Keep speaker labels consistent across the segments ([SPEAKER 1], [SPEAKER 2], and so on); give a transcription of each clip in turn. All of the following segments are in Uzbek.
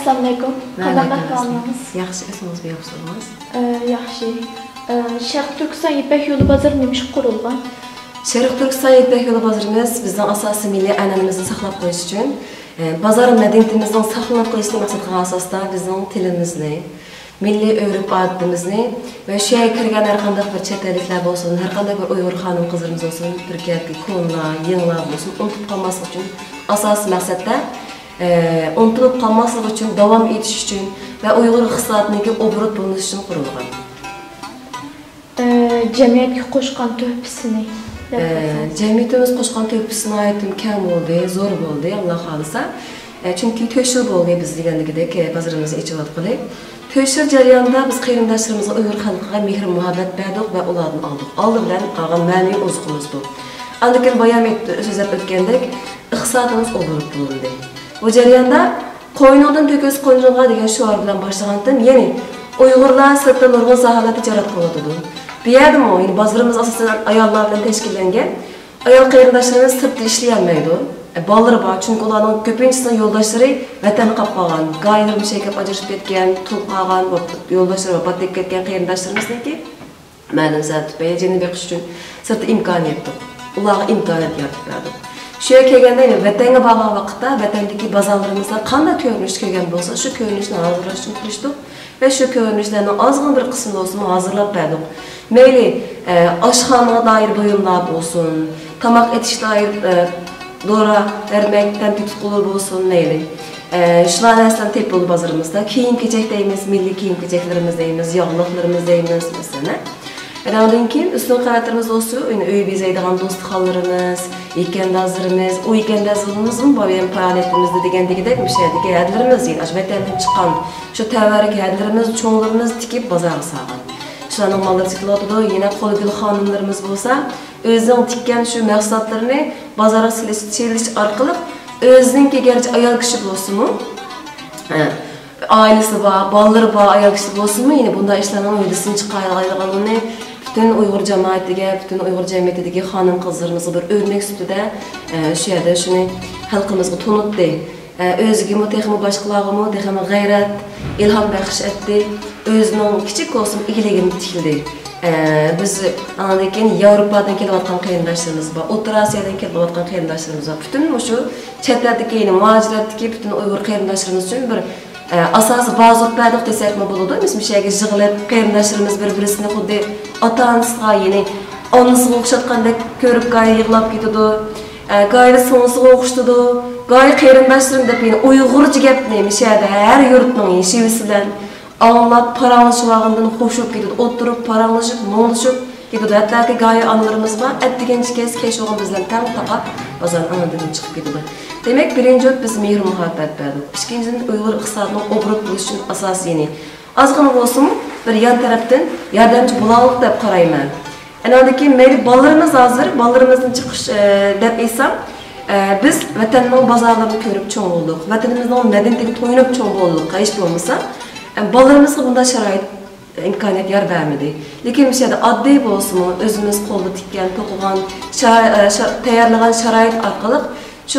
[SPEAKER 1] Assalamu alaikum. Qanday ahvolingizz?
[SPEAKER 2] Yaxshi, o'zingiz beyoqsiz.
[SPEAKER 1] Yaxshi. Sharq Turkiston Ipak yo'li bozori nima qurilgan?
[SPEAKER 2] Sharq Turkiston Ipak yo'li bozorimiz bizning asosiy milliy an'anamizni saqlab qolish uchun bozor madaniyatimizning saqlanib qolishini maqsad qilgan asosda bizning tilimizni, milliy urf-odatimizni va shu yerga kirgan har qanday bir chet elliklar bo'lsin, har qanday bir Uyg'ur xonim qizlarimiz bo'lsin, Turkiyadagi ko'nlar, yenglar bo'lsin, unutib qolmaslik uchun asosiy maqsadda unutilib qolmaslik uchun, davom etish uchun va Uyg'ur iqtisodiyotiga obro't bo'lish uchun qurilgan.
[SPEAKER 1] Jamiyatga qo'shgan tuhfasini
[SPEAKER 2] Jamiyatimiz qo'shgan tuhfasini aytim kam bo'ldi, zo'r bo'ldi, Alloh xolisa. Chunki 4 yil bo'ldi biz degandagidek bozorimizni ichayotgani. 4 yil jarayonida biz qarindoshlarimizga Uyg'ur xalqiga mehr muhabbat berdik va ulardan oldik. Oldi bilan qolgan ma'naviy ozuqimiz bu. Andikin bayon so'zlab o'tgandek, iqtisodimiz obro't bo'ldi. Bu jarayonda qo'ynidan to'kis qo'njinga degan shior bilan boshlagandim. Ya'ni Uyg'urlar sirtda nurg'un sohalarda tijorat qiladi. Bu yerda men bozorimiz asosan ayollar bilan tashkillangan. Ayol qarindoshlarimiz sirtda ishlayolmaydi. Bolalar bor, chunki ularning ko'pinchisi yo'ldoshlari vatan qolib qolgan, g'ayri mushakab ajrashib ketgan, to'p qolgan yo'ldoshlari vafot etib ketgan qarindoshlarimizniki ma'lum zat bayajini beqish uchun sirtda imkoniyat yo'q. Ularga imkoniyat yaratib berdi. Shu yerga kelganda vatanga borgan vaqtda vatandagi bozorlarimizda qanday ko'rinish kelgan bo'lsa, shu ko'rinishni hozirlash uchun kirishdik va shu ko'rinishlarning ozg'in bir qismini bo'lsin hozirlab berdik. Mayli oshxonaga doir buyumlar bo'lsin, tomoq etish doir dora vermekten tutkulu bo'lsin mayli. Shular narsalar tepildi bozorimizda. Kiyim-kechak deymiz, milliy kiyim-kechaklarimiz deymiz, yog'liqlarimiz deymiz masalan. Ondan keyin ustun qavatlarimiz olsun, uy bezaydigan do'stxonlarimiz, ekandazlarimiz, u ekandazlarimizning boyam faoliyatimizda degandagidek mushadagi hadlarimiz, vatandan chiqqan shu tavarik hadlarimiz, cho'nglarimiz tikib bozorga solgan. Shularning mollari sotiladi, yana qo'lgil xonimlarimiz bo'lsa, o'zining tikkan shu mahsulotlarini bozorga selish orqali o'zininki garchi ayol kishi bo'lsin-mu, ailesi bor, bolalari bor ayol kishi bo'lsin-mu, yine bunday ishlarning uydasini chiqaradiganini bütün Uyg'ur jamoatiga, bütün Uyg'ur jamiyatidagi xonim qizlarimizga bir o'rnak sifatida shu yerda shuni xalqimizga tanitdi. O'ziga texmi boshqalarga texmi g'ayrat, ilhom baxsh etdi. O'zining kichik bo'lsin igiligini tikildi. Biz andan keyin Yevropadan kelayotgan qarindoshlarimiz bor, O'rta Osiyodan kelayotgan qarindoshlarimiz bor. Bütün shu chet eldagi, muhojiratdagi bütün Uyg'ur qarindoshlarimiz uchun bir asosiy bazot berdik desakmi bo'ladi. Biz bu yerga yig'ilib qarindoshlarimiz bir-birini xuddi ota-onasiga, ya'ni onasiga o'xshatgandek ko'rib g'ayri yig'lab ketadi. G'ayri sonsiga o'xshatadi. G'ayri qarindoshlarim deb Uyg'urcha gapni bu yerda har yurtning yashivisi bilan anlab paranglashib olgandan xo'shib ketadi. O'tirib paranglashib, mo'nglashib ketadi. Hattoki g'ayri onlarimiz bor. Atdigancha kes o'g'il bizlar tam taqab bozor anadan chiqib ketadi. Demek birinci biz mehr muhabbet verdik. İkincisi Uyg'ur iqtisodining obro't bo'lishi uchun asos yeni. Azg'ina bo'lsin bir yan tarafdan yordamchi bo'laylik deb qarayman. Anadaki mayli bolalarimiz hozir, bolalarimizni chiqish deb aytsam, biz vatanning bozorlarini ko'rib cho'ng bo'ldik. Vatanimizning madaniyatiga to'yinib cho'ng bo'ldik. Hech bo'lmasa, bolalarimizga bunday sharoit imkoniyat yor bermedi. Lekin bu yerda oddiy bo'lsin, o'zimiz qo'lda tikkan, to'qigan, tayyorlagan sharoit orqali şu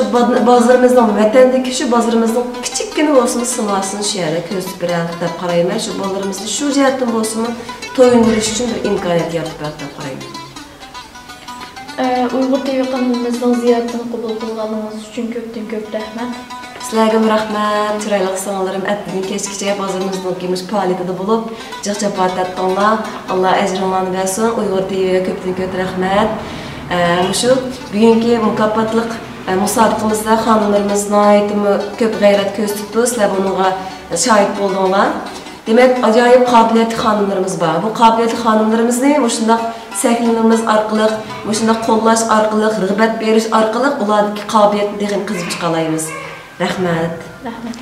[SPEAKER 2] bazarimizning vatandagi shu bazarimizning kichikkina bo'lsin simasini shu yerda ko'rsatib beradi deb qarayman. Shu bolalarimizni shu jihatdan bo'lsin to'yindirish uchun bir imkoniyat yaratib berdi deb qarayman.
[SPEAKER 1] Uyg'ur TV kanalımızdan ziyoratini qabul qilganingiz uchun ko'p rahmat.
[SPEAKER 2] Sizlarga rahmat. Chiroyli sonlarim atdigan kechgacha bazarimizning kemish faoliyatida bo'lib, jiq-japat etdinglar. Alloh ajringlarni bersin. Uyg'ur TV'ga ko'p rahmat. Shu bugungi mukofotliq musobaqamızda xonimlarimizni ko'p g'ayrat ko'rsatdi. Sizlar bunga shohid bo'ldinglar. Demak, ajoyib qobiliyatli xonimlarimiz bor. Bu qobiliyatli xonimlarimizni shunday sahiflarimiz orqali, shunday qo'llash orqali, rag'bat berish orqali ulardagi qobiliyatni qizib chiqalaymiz. Rahmat.
[SPEAKER 1] Rahmat.